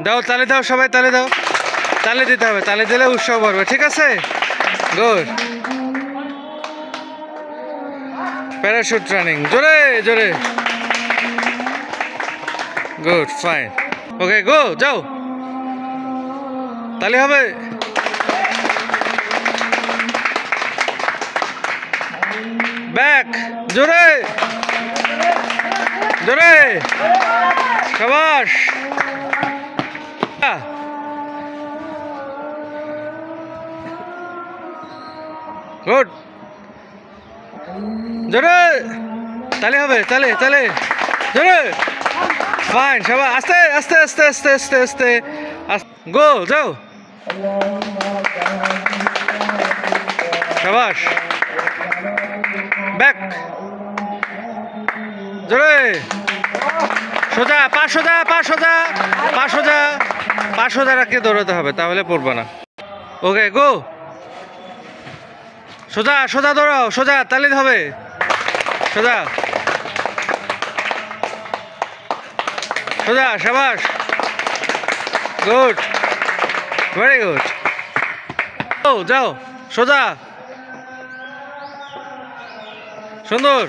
দাও তালি দাও, সবাই তালি দাও, তালি দিতে হবে, তালি দিলে উৎসাহ বাড়বে, ঠিক আছে? গুড। প্যারাশুট রানিং, জোরে জোরে। গুড, ফাইন, ওকে, গো, যাও, তালি হবে। ব্যাক, জোরে জোরে, শাবাশ, গুড, জোরে, তালি হবে, তালি তালি, জোরে, ফাইন, শাবাশ, আস্তে আস্তে আস্তে আস্তে আস্তে আস্তে, গো, যাও, শাবাশ, ব্যাক, জোরে, সোজা, পা সোজা, পা সোজা, পা সোজা, পা সোজা রাখে দৌড়াতে হবে, তাহলে পড়বে না। ওকে, গো, সোজা সোজা দৌড়াও, সোজা, তালি হবে, সোজা সোজা, শাবাশ, গুড, ভেরি গুড, যাও সোজা, সুন্দর।